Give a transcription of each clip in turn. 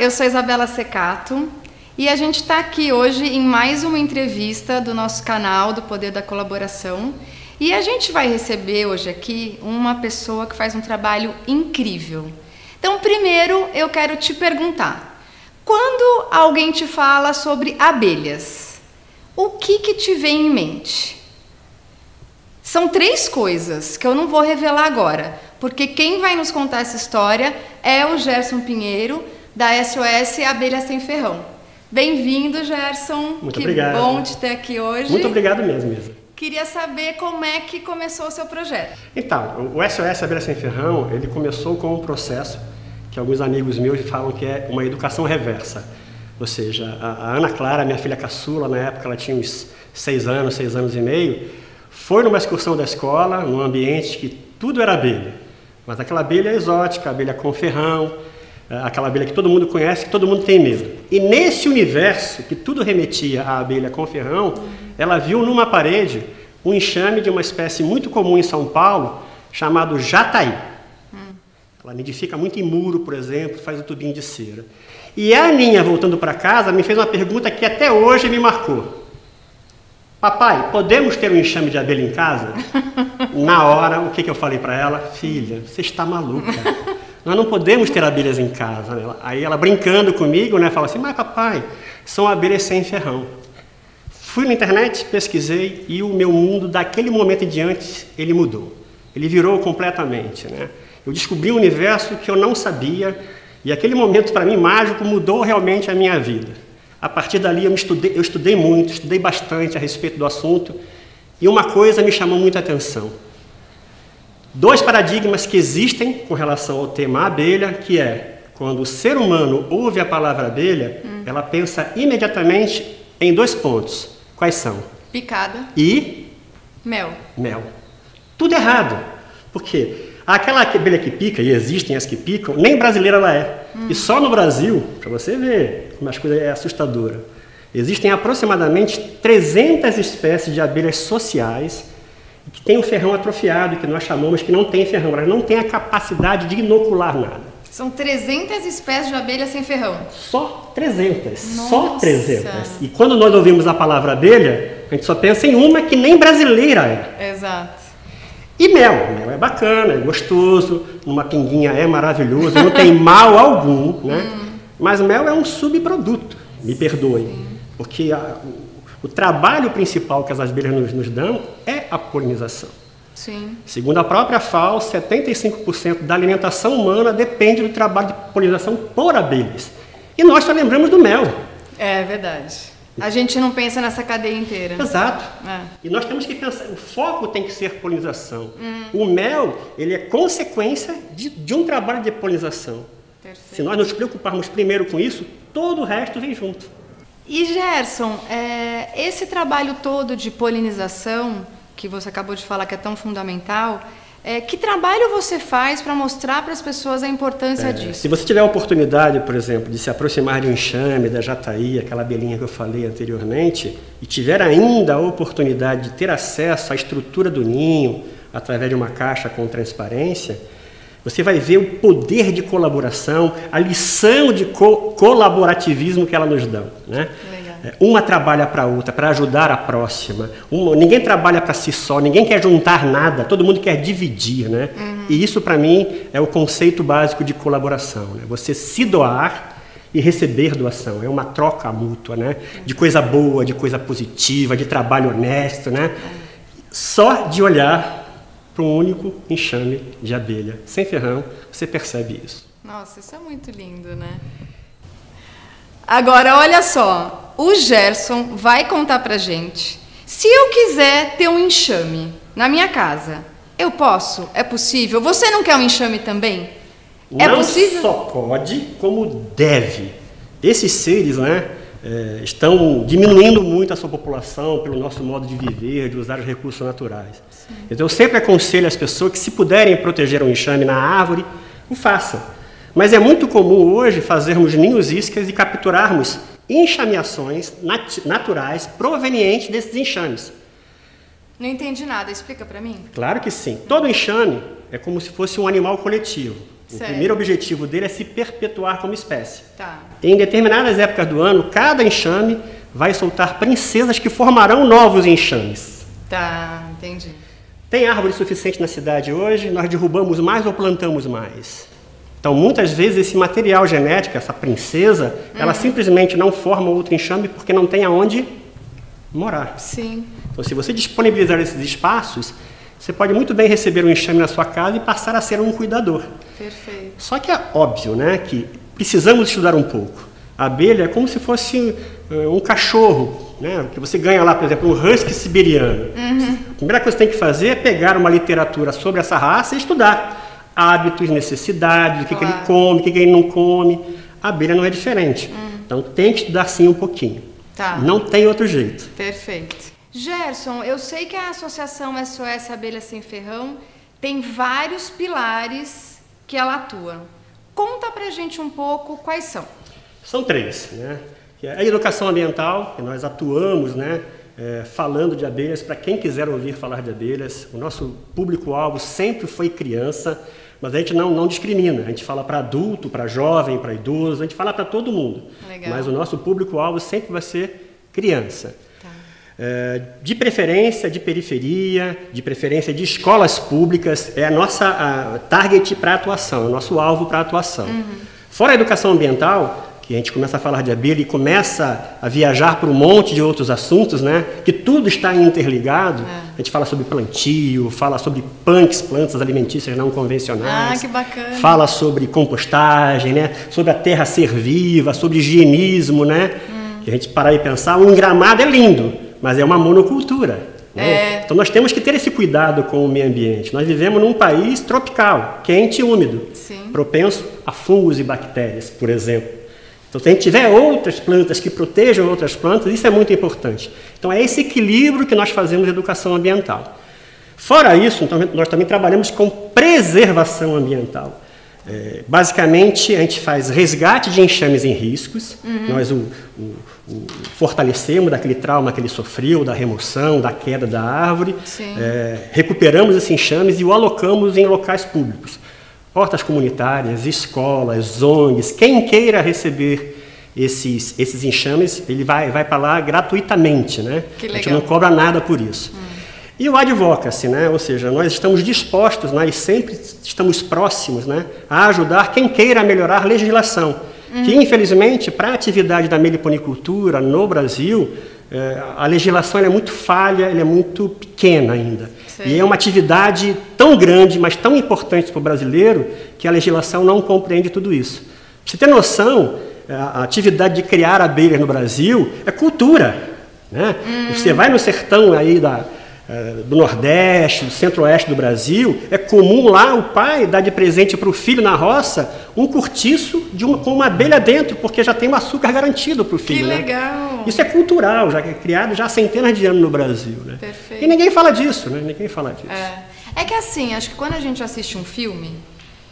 eu sou Isabela Secato e a gente está aqui hoje em mais uma entrevista do nosso canal do Poder da Colaboração e a gente vai receber hoje aqui uma pessoa que faz um trabalho incrível. Então, primeiro eu quero te perguntar, quando alguém te fala sobre abelhas, o que te vem em mente? São 3 coisas que eu não vou revelar agora, porque quem vai nos contar essa história é o Gerson Pinheiro, da SOS Abelha Sem Ferrão. Bem-vindo, Gerson. Muito obrigado. Que bom te ter aqui hoje. Muito obrigado mesmo, Isa. Queria saber como é que começou o seu projeto. Então, o SOS Abelha Sem Ferrão, ele começou com um processo que alguns amigos meus falam que é uma educação reversa. Ou seja, a Ana Clara, minha filha caçula, na época ela tinha uns 6 anos e meio, foi numa excursão da escola, num ambiente que tudo era abelha. Mas aquela abelha exótica, abelha com ferrão, aquela abelha que todo mundo conhece, que todo mundo tem medo. E nesse universo, que tudo remetia à abelha com ferrão, ela viu numa parede um enxame de uma espécie muito comum em São Paulo, chamado jataí. Ela nidifica muito em muro, por exemplo, faz um tubinho de cera. E a Aninha, voltando para casa, me fez uma pergunta que até hoje me marcou. Papai, podemos ter um enxame de abelha em casa? Na hora, o que eu falei para ela? Filha, você está maluca. Nós não podemos ter abelhas em casa. Aí ela brincando comigo, né, fala assim, mas papai, são abelhas sem ferrão. Fui na internet, pesquisei e o meu mundo, daquele momento em diante, ele mudou. Ele virou completamente, né? Eu descobri um universo que eu não sabia e aquele momento, para mim, mágico, mudou realmente a minha vida. A partir dali eu estudei muito, estudei bastante a respeito do assunto e uma coisa me chamou muita atenção. 2 paradigmas que existem com relação ao tema abelha, que é, quando o ser humano ouve a palavra abelha, ela pensa imediatamente em 2 pontos. Quais são? Picada. E? Mel. Mel. Tudo errado. Por quê? Aquela abelha que pica, e existem as que picam, nem brasileira ela é. E só no Brasil, para você ver como as coisas é assustadora, existem aproximadamente 300 espécies de abelhas sociais que têm o ferrão atrofiado, que nós chamamos que não tem ferrão, elas não têm a capacidade de inocular nada. São 300 espécies de abelhas sem ferrão? Só 300, Nossa. só 300. E quando nós ouvimos a palavra abelha, a gente só pensa em uma que nem brasileira é. Exato. E mel é bacana, é gostoso, numa pinguinha é maravilhoso, não tem mal algum, né? Mas mel é um subproduto, me perdoem, porque o trabalho principal que as abelhas nos dão é a polinização. Sim. Segundo a própria FAO, 75% da alimentação humana depende do trabalho de polinização por abelhas. E nós só lembramos do mel. É verdade. A gente não pensa nessa cadeia inteira. Exato. É. E nós temos que pensar, o foco tem que ser polinização. O mel, ele é consequência de um trabalho de polinização. Perfeito. Se nós nos preocuparmos primeiro com isso, todo o resto vem junto. E Gerson, esse trabalho todo de polinização, que você acabou de falar que é tão fundamental, que trabalho você faz para mostrar para as pessoas a importância disso? Se você tiver a oportunidade, por exemplo, de se aproximar de um enxame, da jataí, aquela abelhinha que eu falei anteriormente, e tiver ainda a oportunidade de ter acesso à estrutura do ninho, através de uma caixa com transparência, você vai ver o poder de colaboração, a lição de colaborativismo que ela nos dá, né? Uma trabalha para a outra, para ajudar a próxima. Ninguém trabalha para si só, ninguém quer juntar nada, todo mundo quer dividir, né? E isso, para mim, é o conceito básico de colaboração, né? Você se doar e receber doação. É uma troca mútua, né? De coisa boa, de coisa positiva, de trabalho honesto, né? Só de olhar para um único enxame de abelha sem ferrão, você percebe isso. Nossa, isso é muito lindo, né? Agora, olha só, o Gerson vai contar pra gente. Se eu quiser ter um enxame na minha casa, eu posso? É possível? Você não quer um enxame também? É possível? Não só pode, como deve. Esses seres, né, estão diminuindo muito a sua população pelo nosso modo de viver, de usar os recursos naturais. Sim. Então eu sempre aconselho as pessoas que, se puderem proteger um enxame na árvore, o façam. Mas é muito comum hoje fazermos ninhos iscas e capturarmos enxameações naturais provenientes desses enxames. Não entendi nada, explica para mim. Claro que sim. Todo enxame é como se fosse um animal coletivo. O primeiro objetivo dele é se perpetuar como espécie. Tá. Em determinadas épocas do ano, cada enxame vai soltar princesas que formarão novos enxames. Tá, entendi. Tem árvore suficiente na cidade hoje, nós derrubamos mais ou plantamos mais. Então, muitas vezes, esse material genético, essa princesa, ela simplesmente não forma outro enxame porque não tem aonde morar. Sim. Então, se você disponibilizar esses espaços, você pode muito bem receber um enxame na sua casa e passar a ser um cuidador. Perfeito. Só que é óbvio, né, que precisamos estudar um pouco. A abelha é como se fosse um cachorro, né, que você ganha lá, por exemplo, um husky siberiano. A primeira coisa que você tem que fazer é pegar uma literatura sobre essa raça e estudar hábitos, necessidades, o que ele come, o que ele não come. A abelha não é diferente. Então tem que estudar sim um pouquinho. Tá. Não tem outro jeito. Perfeito. Gerson, eu sei que a Associação SOS Abelha Sem Ferrão tem vários pilares que ela atua. Conta pra gente um pouco quais são. São 3, né? A educação ambiental, que nós atuamos, né, falando de abelhas, para quem quiser ouvir falar de abelhas. O nosso público-alvo sempre foi criança, mas a gente não discrimina. A gente fala para adulto, para jovem, para idoso, a gente fala para todo mundo. Legal. Mas o nosso público-alvo sempre vai ser criança. De preferência de periferia, de preferência de escolas públicas, é a nossa target para atuação, é o nosso alvo para atuação. Fora a educação ambiental, que a gente começa a falar de abelha e começa a viajar para um monte de outros assuntos, né? Que tudo está interligado. A gente fala sobre plantio, fala sobre punks, plantas alimentícias não convencionais. Que bacana. Fala sobre compostagem, né? Sobre a terra ser viva, sobre higienismo, né? Que a gente parar e pensar, um gramado é lindo, mas é uma monocultura. Né? Então nós temos que ter esse cuidado com o meio ambiente. Nós vivemos num país tropical, quente e úmido, propenso a fungos e bactérias, por exemplo. Então, se a gente tiver outras plantas que protejam outras plantas, isso é muito importante. Então, é esse equilíbrio que nós fazemos em educação ambiental. Fora isso, então, nós também trabalhamos com preservação ambiental. Basicamente, a gente faz resgate de enxames em riscos. Nós o fortalecemos daquele trauma que ele sofreu, da remoção, da queda da árvore. Recuperamos esses enxames e o alocamos em locais públicos. Hortas comunitárias, escolas, ONGs, quem queira receber esses enxames, ele vai para lá gratuitamente, né? Que legal. A gente não cobra nada por isso. E o advocacy, né? Ou seja, nós estamos dispostos, né? E sempre estamos próximos, né? A ajudar quem queira melhorar a legislação. Que, infelizmente, para a atividade da meliponicultura no Brasil, a legislação é muito falha, ela é muito pequena ainda. E é uma atividade tão grande, mas tão importante para o brasileiro, que a legislação não compreende tudo isso. Pra você ter noção, a atividade de criar abelhas no Brasil é cultura. Né? Você vai no sertão aí do Nordeste, do Centro-Oeste do Brasil, é comum lá o pai dar de presente para o filho na roça um cortiço com uma abelha dentro, porque já tem um açúcar garantido para o filho. Que legal! Né? Isso é cultural, já é criado já há centenas de anos no Brasil. Né? Perfeito. E ninguém fala disso, né? Ninguém fala disso. É que assim, acho que quando a gente assiste um filme,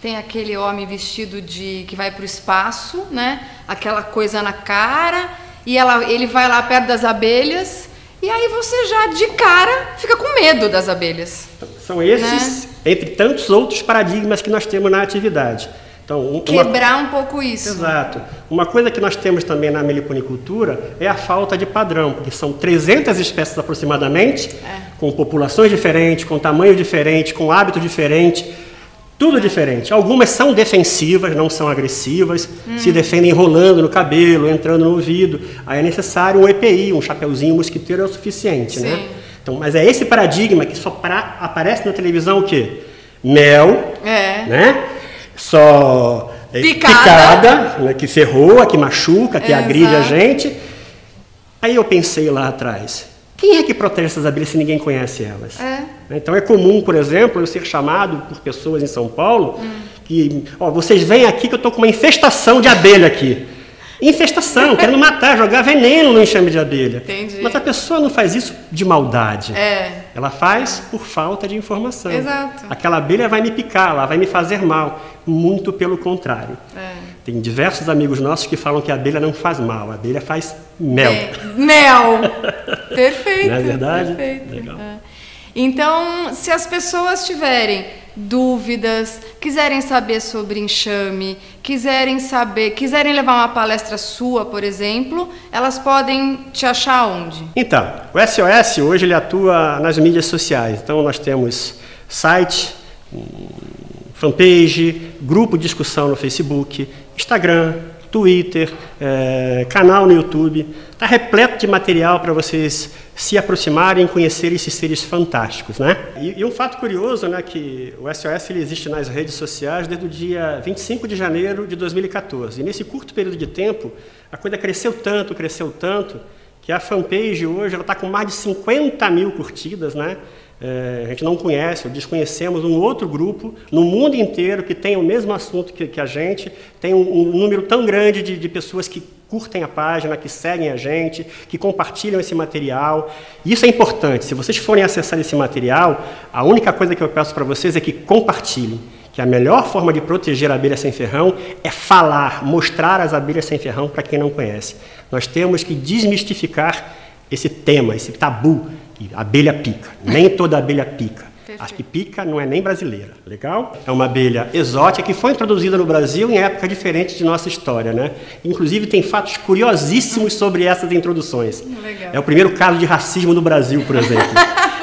tem aquele homem vestido que vai para o espaço, né? Aquela coisa na cara, e ele vai lá perto das abelhas. E aí você já, de cara, fica com medo das abelhas. São esses, entre tantos outros paradigmas que nós temos na atividade. Então, quebrar um pouco isso. Exato. Uma coisa que nós temos também na meliponicultura é a falta de padrão, porque são 300 espécies aproximadamente, com populações diferentes, com tamanhos diferentes, com hábitos diferentes, tudo diferente. Algumas são defensivas, não são agressivas, se defendem enrolando no cabelo, entrando no ouvido. Aí é necessário um EPI, um chapeuzinho mosquiteiro é o suficiente, né? Então, mas é esse paradigma que só aparece na televisão o quê? Mel, né? Só picada, né? Que ferroa, que machuca, que agride a gente. Aí eu pensei lá atrás, quem é que protege essas abelhas se ninguém conhece elas? Então é comum, por exemplo, eu ser chamado por pessoas em São Paulo que, vocês vêm aqui que eu estou com uma infestação de abelha aqui. Infestação, querendo matar, jogar veneno no enxame de abelha. Entendi. Mas a pessoa não faz isso de maldade. Ela faz por falta de informação. Exato. Aquela abelha vai me picar, ela vai me fazer mal. Muito pelo contrário. Tem diversos amigos nossos que falam que a abelha não faz mal, a abelha faz mel. Mel! Perfeito. Não é verdade? Perfeito. Legal. Então, se as pessoas tiverem dúvidas, quiserem saber sobre enxame, quiserem levar uma palestra sua, por exemplo, elas podem te achar onde? Então, o SOS hoje ele atua nas mídias sociais. Então nós temos site, fanpage, grupo de discussão no Facebook, Instagram, Twitter, canal no YouTube. Está repleto de material para vocês se aproximarem e conhecerem esses seres fantásticos, né? E um fato curioso, né, que o SOS ele existe nas redes sociais desde o dia 25 de janeiro de 2014. E nesse curto período de tempo, a coisa cresceu tanto, que a fanpage hoje está com mais de 50 mil curtidas, né? A gente não conhece, ou desconhecemos um outro grupo no mundo inteiro que tem o mesmo assunto que a gente, tem um número tão grande de pessoas que curtem a página, que seguem a gente, que compartilham esse material. Isso é importante. Se vocês forem acessar esse material, a única coisa que eu peço para vocês é que compartilhem. Que a melhor forma de proteger a abelha sem ferrão é falar, mostrar as abelhas sem ferrão para quem não conhece. Nós temos que desmistificar esse tema, esse tabu. A abelha pica. Nem toda abelha pica. A que pica não é nem brasileira. Legal? É uma abelha exótica que foi introduzida no Brasil em época diferente de nossa história, né? Inclusive tem fatos curiosíssimos sobre essas introduções. Legal. É o primeiro caso de racismo no Brasil, por exemplo.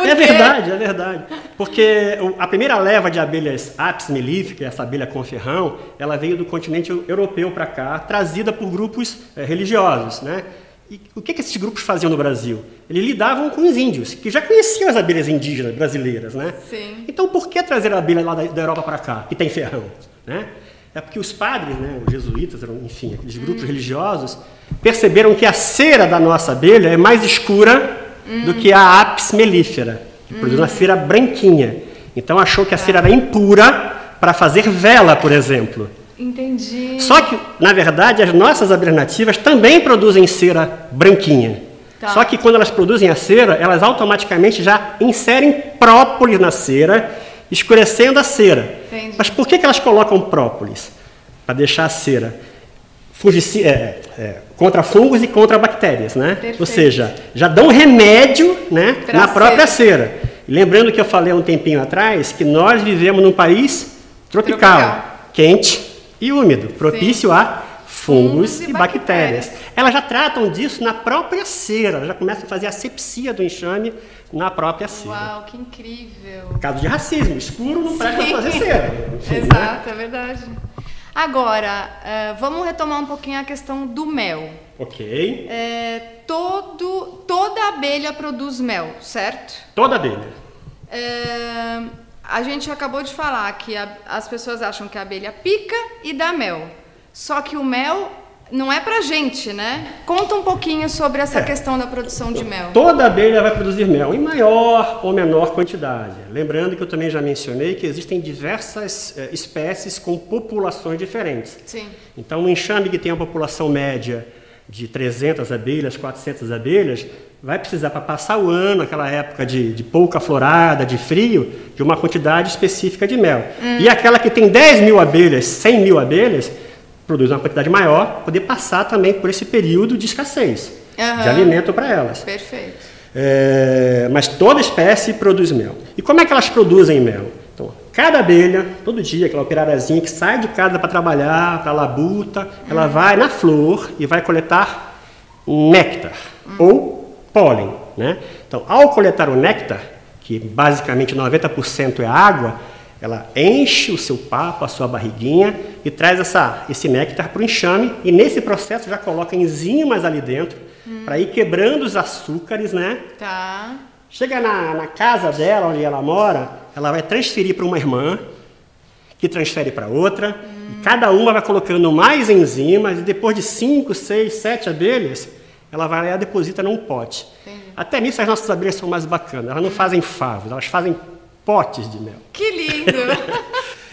É verdade, é verdade. Porque a primeira leva de abelhas Apis mellifera, essa abelha com ferrão, ela veio do continente europeu para cá, trazida por grupos religiosos, né? E o que esses grupos faziam no Brasil? Eles lidavam com os índios, que já conheciam as abelhas indígenas brasileiras, né? Sim. Então, por que trazer a abelha lá da Europa para cá, que tem ferrão? Né? É porque os padres, né, os jesuítas, enfim, aqueles grupos religiosos, perceberam que a cera da nossa abelha é mais escura do que a Apis mellifera, que produz uma cera branquinha. Então, achou que a cera era impura para fazer vela, por exemplo. Entendi. Só que, na verdade, as nossas abelhas nativas também produzem cera branquinha. Tá. Só que quando elas produzem a cera, elas automaticamente já inserem própolis na cera, escurecendo a cera. Entendi. Mas por que elas colocam própolis? Para deixar a cera contra fungos e contra bactérias, né? Perfeito. Ou seja, já dão remédio, né, na própria cera. E lembrando que eu falei há um tempinho atrás que nós vivemos num país tropical. Quente e úmido, propício a fungos e bactérias. Elas já tratam disso na própria cera, elas já começam a fazer a asepsia do enxame na própria cera. Uau, que incrível! Caso de racismo, escuro não presta para fazer cera. Enfim, exato, né? É verdade. Agora, vamos retomar um pouquinho a questão do mel. Ok. Toda abelha produz mel, certo? Toda abelha. A gente acabou de falar que as pessoas acham que a abelha pica e dá mel. Só que o mel não é pra gente, né? Conta um pouquinho sobre essa questão da produção de mel. Toda abelha vai produzir mel, em maior ou menor quantidade. Lembrando que eu também já mencionei que existem diversas espécies com populações diferentes. Sim. Então, um enxame que tem uma população média de 300 abelhas, 400 abelhas, vai precisar, para passar o ano, aquela época de pouca florada, de frio, de uma quantidade específica de mel. E aquela que tem 10 mil abelhas, 100 mil abelhas, produz uma quantidade maior, para poder passar também por esse período de escassez de alimento para elas. Perfeito. Mas toda espécie produz mel. E como é que elas produzem mel? Então, cada abelha, todo dia, aquela operariazinha que sai de casa para trabalhar, para a labuta, ela vai na flor e vai coletar néctar ou pólen, né? Então, ao coletar o néctar, que basicamente 90% é água, ela enche o seu papo, a sua barriguinha e traz esse néctar para o enxame e nesse processo já coloca enzimas ali dentro para ir quebrando os açúcares, né? Tá. Chega na casa dela, onde ela mora, ela vai transferir para uma irmã, que transfere para outra, e cada uma vai colocando mais enzimas e depois de 5, 6, 7 abelhas, ela vai lá e deposita num pote. Entendi. Até nisso as nossas abelhas são mais bacanas. Elas não fazem favos, elas fazem potes de mel. Que lindo!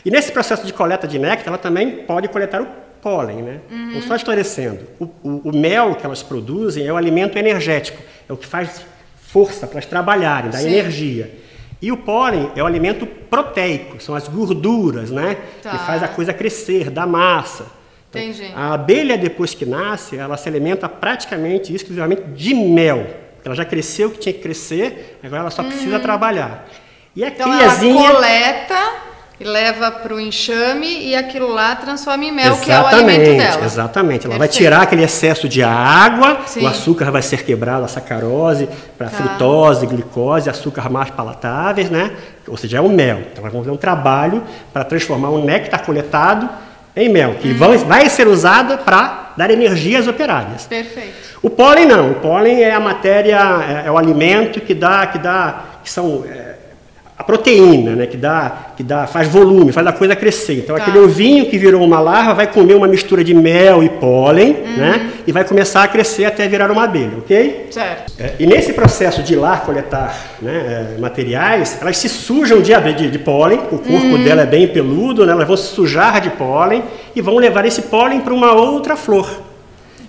E nesse processo de coleta de néctar, ela também pode coletar o pólen, né? Então, só esclarecendo, o mel que elas produzem é o alimento energético, é o que faz força para elas trabalharem, dá energia. E o pólen é o alimento proteico, são as gorduras, né? Tá. Que faz a coisa crescer, dá massa. Então, entendi. a abelha, depois que nasce, ela se alimenta praticamente, exclusivamente de mel. Ela já cresceu o que tinha que crescer, agora ela só precisa trabalhar. E a então criazinha... ela coleta e leva para o enxame e aquilo lá transforma em mel, que é o alimento dela. Exatamente, ela vai tirar aquele excesso de água, o açúcar vai ser quebrado, a sacarose, para frutose, glicose, açúcar mais palatáveis, né? Ou seja, é o mel. Então, nós vamos fazer um trabalho para transformar um néctar coletado em mel, que vai ser usado para dar energia às operárias. Perfeito. O pólen não, o pólen é a matéria, é o alimento que são a proteína, né, faz volume, faz a coisa crescer. Então, aquele ovinho que virou uma larva vai comer uma mistura de mel e pólen, né, e vai começar a crescer até virar uma abelha, ok? Certo. E nesse processo de ir lá coletar, né, materiais, elas se sujam de pólen, o corpo dela é bem peludo, né, elas vão se sujar de pólen e vão levar esse pólen para uma outra flor.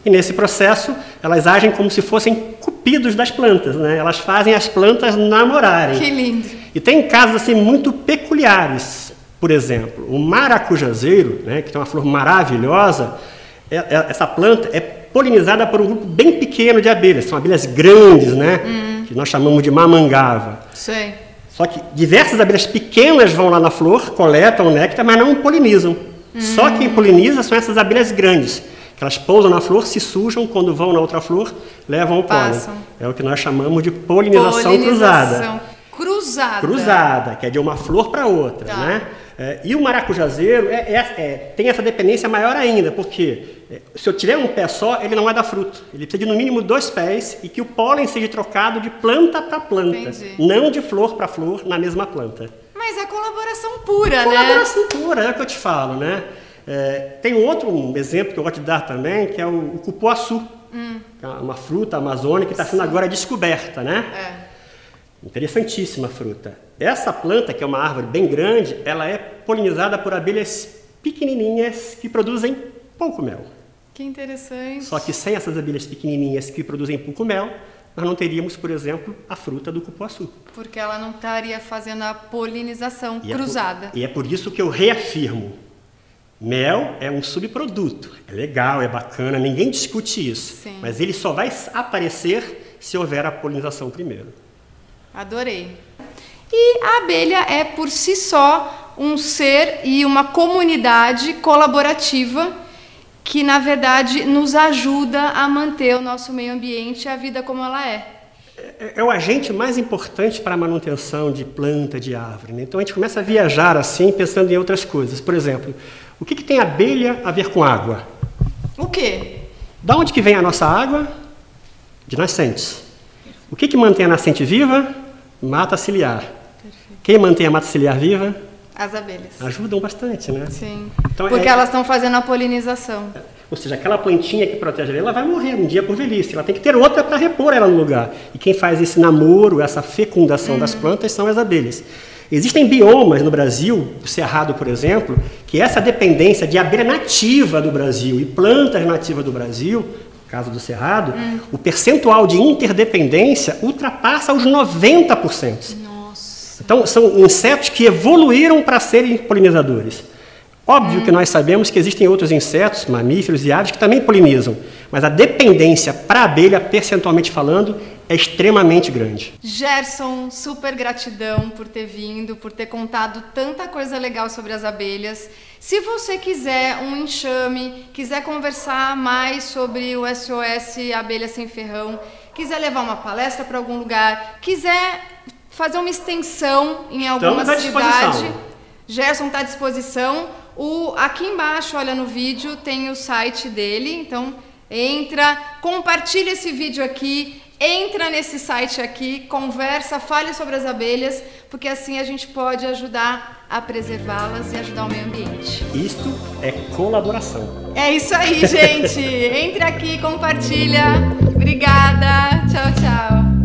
E nesse processo, elas agem como se fossem cupidos das plantas, né? Elas fazem as plantas namorarem. Que lindo! E tem casos assim muito peculiares. Por exemplo, o maracujazeiro, né, que tem uma flor maravilhosa, essa planta é polinizada por um grupo bem pequeno de abelhas. São abelhas grandes, né? Que nós chamamos de mamangava. Sei. Só que diversas abelhas pequenas vão lá na flor, coletam o néctar, mas não polinizam. Só quem poliniza são essas abelhas grandes. Elas pousam na flor, se sujam, quando vão na outra flor, levam o pólen. É o que nós chamamos de polinização cruzada. Cruzada, que é de uma flor para outra. Né? E o maracujazeiro tem essa dependência maior ainda, porque se eu tiver um pé só, ele não vai dar fruto. Ele precisa de no mínimo 2 pés e que o pólen seja trocado de planta para planta, não de flor para flor na mesma planta. Mas é colaboração pura, né? Colaboração pura, é o que eu te falo, né? Tem outro exemplo que eu vou te dar também, que é o cupuaçu, que é uma fruta amazônica que está sendo agora descoberta, né? Interessantíssima fruta. Essa planta, que é uma árvore bem grande, ela é polinizada por abelhas pequenininhas que produzem pouco mel. Que interessante. Só que sem essas abelhas pequenininhas que produzem pouco mel, nós não teríamos, por exemplo, a fruta do cupuaçu. Porque ela não estaria fazendo a polinização cruzada. E é por isso que eu reafirmo. Mel é um subproduto, é legal, é bacana, ninguém discute isso. Sim. Mas ele só vai aparecer se houver a polinização primeiro. Adorei. E a abelha é por si só um ser e uma comunidade colaborativa que, na verdade, nos ajuda a manter o nosso meio ambiente e a vida como ela é. É o agente mais importante para a manutenção de planta, de árvore, né? Então a gente começa a viajar assim, pensando em outras coisas. Por exemplo, o que tem abelha a ver com água? O quê? Da onde que vem a nossa água? De nascentes. O que mantém a nascente viva? Mata ciliar. Perfeito. Quem mantém a mata ciliar viva? As abelhas. Ajudam bastante, né? Sim. Então, porque elas estão fazendo a polinização. Ou seja, aquela plantinha que protege ela vai morrer um dia por velhice. Ela tem que ter outra para repor ela no lugar. E quem faz esse namoro, essa fecundação das plantas são as abelhas. Existem biomas no Brasil, o Cerrado, por exemplo, que essa dependência de abelha nativa do Brasil e plantas nativas do Brasil, no caso do Cerrado, o percentual de interdependência ultrapassa os 90%. Nossa. Então, são insetos que evoluíram para serem polinizadores. Óbvio que nós sabemos que existem outros insetos, mamíferos e aves que também polinizam, mas a dependência para a abelha, percentualmente falando, é extremamente grande. Gerson, super gratidão por ter vindo, por ter contado tanta coisa legal sobre as abelhas. Se você quiser um enxame, quiser conversar mais sobre o SOS Abelha Sem Ferrão, quiser levar uma palestra para algum lugar, quiser fazer uma extensão em alguma cidade, Gerson está à disposição. Aqui embaixo, olha no vídeo, tem o site dele, então entra, compartilha esse vídeo aqui, entra nesse site aqui, conversa, fale sobre as abelhas, porque assim a gente pode ajudar a preservá-las e ajudar o meio ambiente. Isto é colaboração. É isso aí, gente. Entre aqui, compartilha. Obrigada. Tchau, tchau.